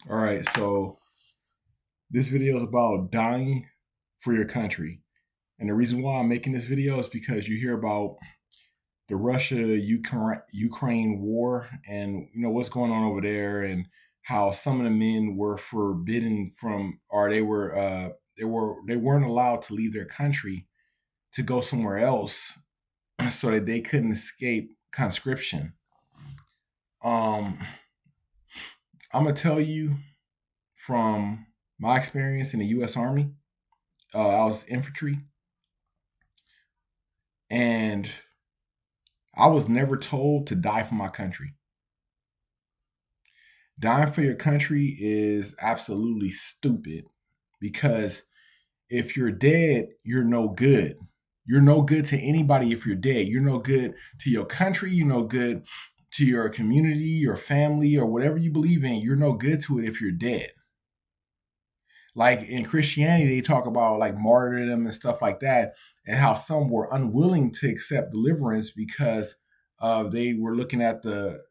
All right, so this video is about dying for your country. And the reason why I'm making this video is because you hear about the Russia Ukraine war and what's going on over there and how some of the men were forbidden from or they weren't allowed to leave their country to go somewhere else so that they couldn't escape conscription. Um I'm gonna tell you from my experience in the US Army. I was infantry, and I was never told to die for my country. Dying for your country is absolutely stupid because if you're dead, you're no good. You're no good to anybody if you're dead. You're no good to your country. You're no good to your community, your family, or whatever you believe in. You're no good to it if you're dead. Like in Christianity, they talk about like martyrdom and stuff like that, and how some were unwilling to accept deliverance because they were looking at the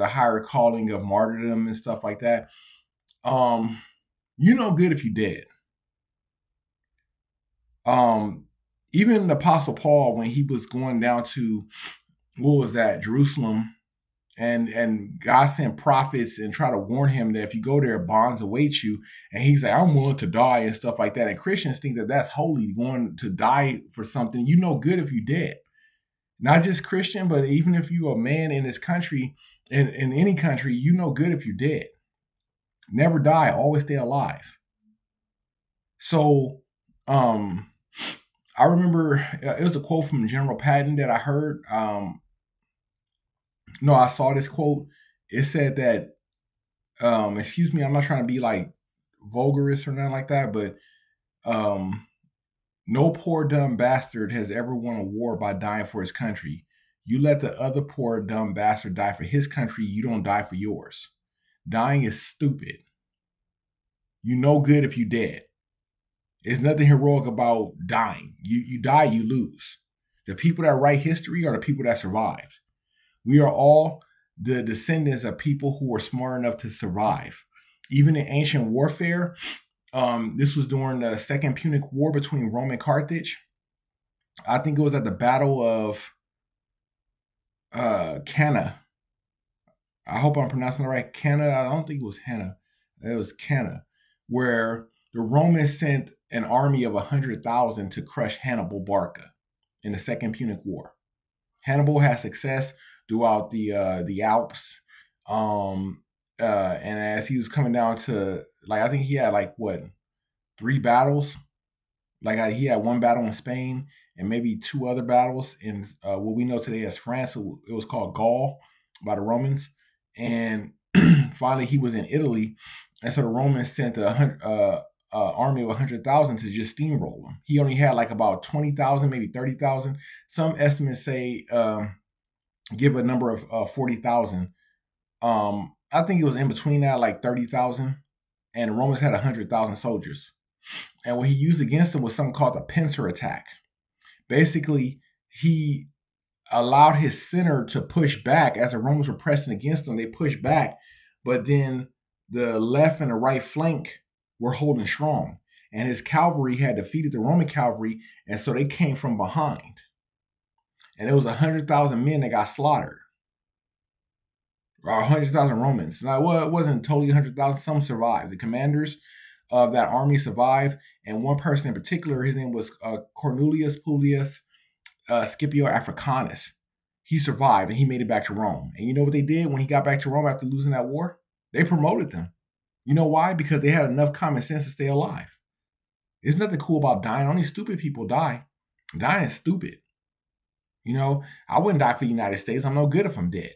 higher calling of martyrdom and stuff like that. Um, you're no good if you're dead. Um, Even the Apostle Paul, when he was going down to what was that, Jerusalem, and God sent prophets and try to warn him that if you go there, bonds await you. And he's like, I'm willing to die and stuff like that. And Christians think that that's holy, going to die for something. You know good if you dead. Not just Christian, but even if you a man in this country, in any country, you know good if you're dead. Never die, always stay alive. So, um, I remember it was a quote from General Patton that I heard. No, I saw this quote. It said that excuse me, I'm not trying to be like vulgarist or nothing like that, but um, no poor dumb bastard has ever won a war by dying for his country. You let the other poor dumb bastard die for his country, you don't die for yours. Dying is stupid. You know good if you dead. There's nothing heroic about dying. You die, you lose. The people that write history are the people that survived. We are all the descendants of people who were smart enough to survive. Even in ancient warfare, this was during the Second Punic War between Rome and Carthage. I think it was at the Battle of Canna. I hope I'm pronouncing it right. Canna. I don't think it was Hannah. It was Canna, where the Romans sent an army of 100,000 to crush Hannibal Barca in the Second Punic War. Hannibal had success throughout the Alps, and as he was coming down to like I think he had like what 3 battles. Like he had one battle in Spain and maybe 2 other battles in what we know today as France. It was called Gaul by the Romans, and finally he was in Italy, and so the Romans sent a army of 100,000 to just steamroll him. He only had like about 20,000, maybe 30,000. Some estimates say give a number of 40,000. I think it was in between that, like 30,000, and the Romans had 100,000 soldiers. And what he used against them was something called the pincer attack. Basically, he allowed his center to push back as the Romans were pressing against them. They pushed back, but then the left and the right flank were holding strong, and his cavalry had defeated the Roman cavalry, and so they came from behind. And it was 100,000 men that got slaughtered, or 100,000 Romans. Now, well, it wasn't totally 100,000. Some survived. The commanders of that army survived, and one person in particular, his name was Cornelius Publius Scipio Africanus. He survived and he made it back to Rome. And you know what they did when he got back to Rome after losing that war? They promoted them. You know why? Because they had enough common sense to stay alive. There's nothing cool about dying. Only stupid people die. Dying is stupid. I wouldn't die for the United States. I'm no good if I'm dead.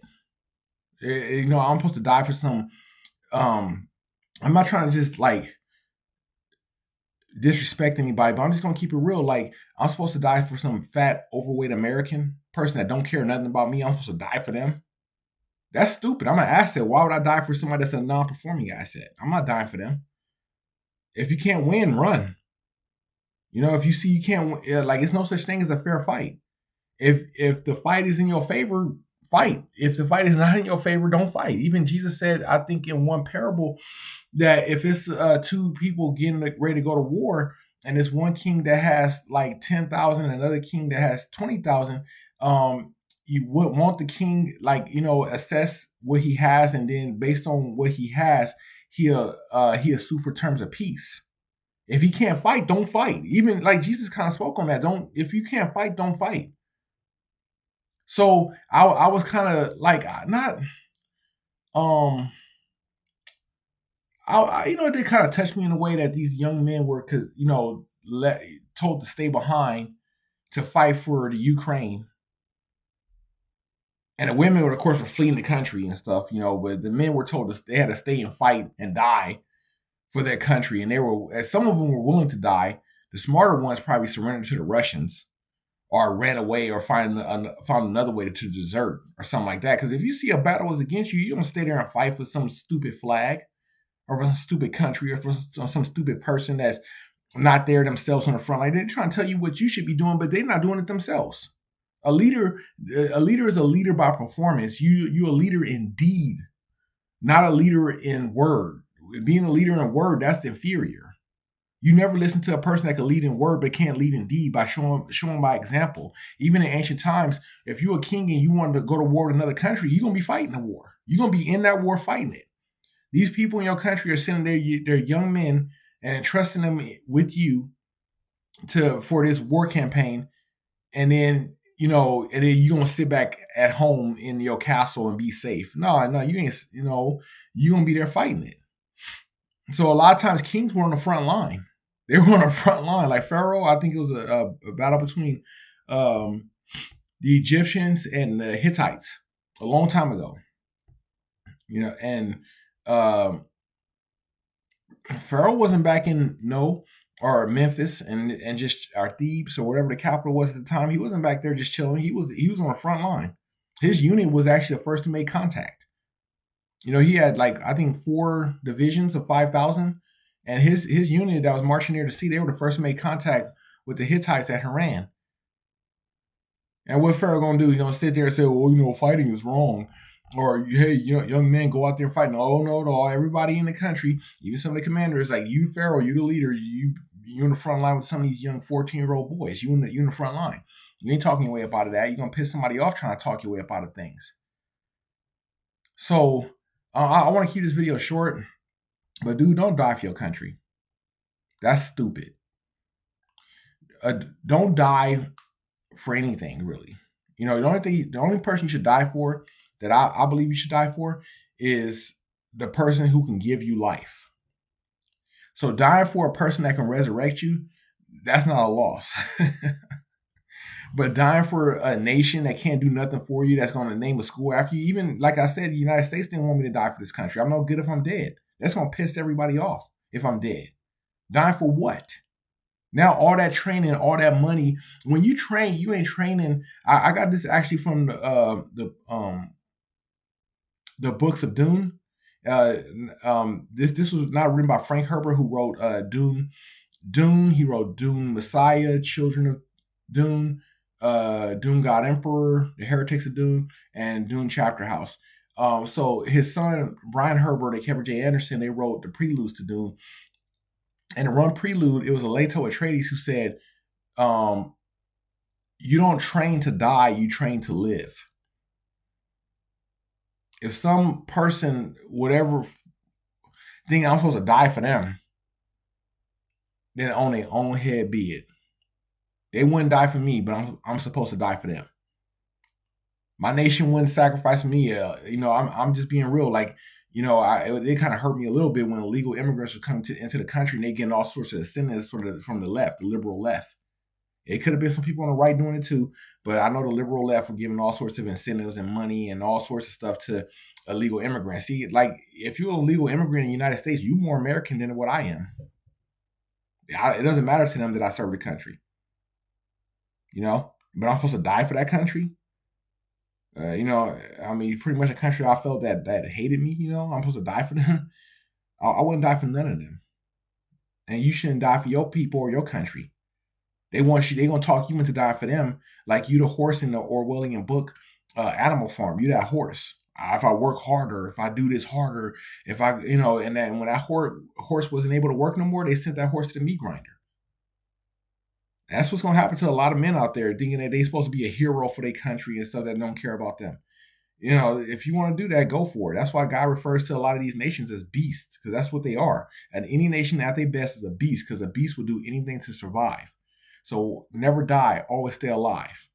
I'm supposed to die for some. I'm not trying to just like disrespect anybody, but I'm just gonna keep it real. Like I'm supposed to die for some fat, overweight American person that don't care nothing about me. I'm supposed to die for them. That's stupid. I'm an asset. Why would I die for somebody that's a non-performing asset? I'm not dying for them. If you can't win, run. If you see you can't win, like it's no such thing as a fair fight. If the fight is in your favor, fight. If the fight is not in your favor, don't fight. Even Jesus said, I think in one parable, that if it's two people getting ready to go to war, and it's one king that has like 10,000 and another king that has 20,000, you would want the king, like, assess what he has, and then based on what he has, he'll sue for terms of peace. If he can't fight, don't fight. Even like Jesus kind of spoke on that. If you can't fight, don't fight. So I was kind of like, not it did kind of touch me in a way that these young men were, because told to stay behind to fight for the Ukraine, and the women were, of course, were fleeing the country and stuff, but the men were told they had to stay and fight and die for their country, and some of them were willing to die. The smarter ones probably surrendered to the Russians, or ran away, or found another way to desert or something like that. Because if you see a battle is against you, you don't stay there and fight for some stupid flag, or for some stupid country, or for some stupid person that's not there themselves on the front line. They're trying to tell you what you should be doing, but they're not doing it themselves. A leader is a leader by performance. You're a leader in deed, not a leader in word. Being a leader in word, that's inferior. You never listen to a person that can lead in word but can't lead in deed by showing by example. Even in ancient times, if you're a king and you wanted to go to war with another country, you're going to be fighting the war. You're going to be in that war fighting it. These people in your country are sending their young men and entrusting them with you for this war campaign, and then you're gonna sit back at home in your castle and be safe. No, you ain't. You're gonna be there fighting it. So a lot of times kings were on the front line. They were on the front line. Like Pharaoh, I think it was a battle between the Egyptians and the Hittites a long time ago. And Pharaoh wasn't back in or Memphis and just or Thebes or whatever the capital was at the time. He wasn't back there just chilling. He was on the front line. His unit was actually the first to make contact. He had I think 4 divisions of 5,000, and his unit that was marching near the sea, they were the first to make contact with the Hittites at Haran. And what Pharaoh gonna do? He's gonna sit there and say, "Well, fighting is wrong," or "Hey, young men, go out there and fight." No. Everybody in the country, even some of the commanders, like you, Pharaoh, you the leader, you in the front line with some of these young 14-year-old boys. You in the front line. You ain't talking your way up out of that. You're gonna piss somebody off trying to talk your way up out of things. So I want to keep this video short, but dude, don't die for your country. That's stupid. Don't die for anything, really. The only person you should die for, that I believe you should die for, is the person who can give you life. So dying for a person that can resurrect you, that's not a loss. But dying for a nation that can't do nothing for you, that's going to name a school after you, even like I said, the United States didn't want me to die for this country. I'm no good if I'm dead. That's going to piss everybody off if I'm dead. Dying for what? Now all that training, all that money. When you train, you ain't training. I got this actually from the books of Dune. This was not written by Frank Herbert, who wrote Dune. He wrote Dune Messiah, Children of Dune, Dune God Emperor, The Heretics of Dune, and Dune Chapter House. So his son Brian Herbert and Kevin J. Anderson, they wrote the preludes to Dune. And in one prelude, it was Leto Atreides who said, "You don't train to die; you train to live." If some person, whatever, think I'm supposed to die for them, then on their own head be it. They wouldn't die for me, but I'm supposed to die for them. My nation wouldn't sacrifice me. I'm just being real. It kind of hurt me a little bit when illegal immigrants were coming into the country and they getting all sorts of incentives from the left, the liberal left. It could have been some people on the right doing it too, but I know the liberal left were giving all sorts of incentives and money and all sorts of stuff to illegal immigrants. See, if you're a legal immigrant in the United States, you're more American than what I am. It doesn't matter to them that I serve the country. But I'm supposed to die for that country. Pretty much a country I felt that hated me. I'm supposed to die for them. I wouldn't die for none of them. And you shouldn't die for your people or your country. They want you. They're gonna talk you into dying for them, like you the horse in the Orwellian book Animal Farm. You that horse. If I work harder, if I do this harder, if I, and then when that horse wasn't able to work no more, they sent that horse to the meat grinder. That's what's going to happen to a lot of men out there thinking that they're supposed to be a hero for their country and stuff that don't care about them. If you want to do that, go for it. That's why God refers to a lot of these nations as beasts, because that's what they are. And any nation at their best is a beast, because a beast will do anything to survive. So never die, always stay alive.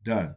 Done.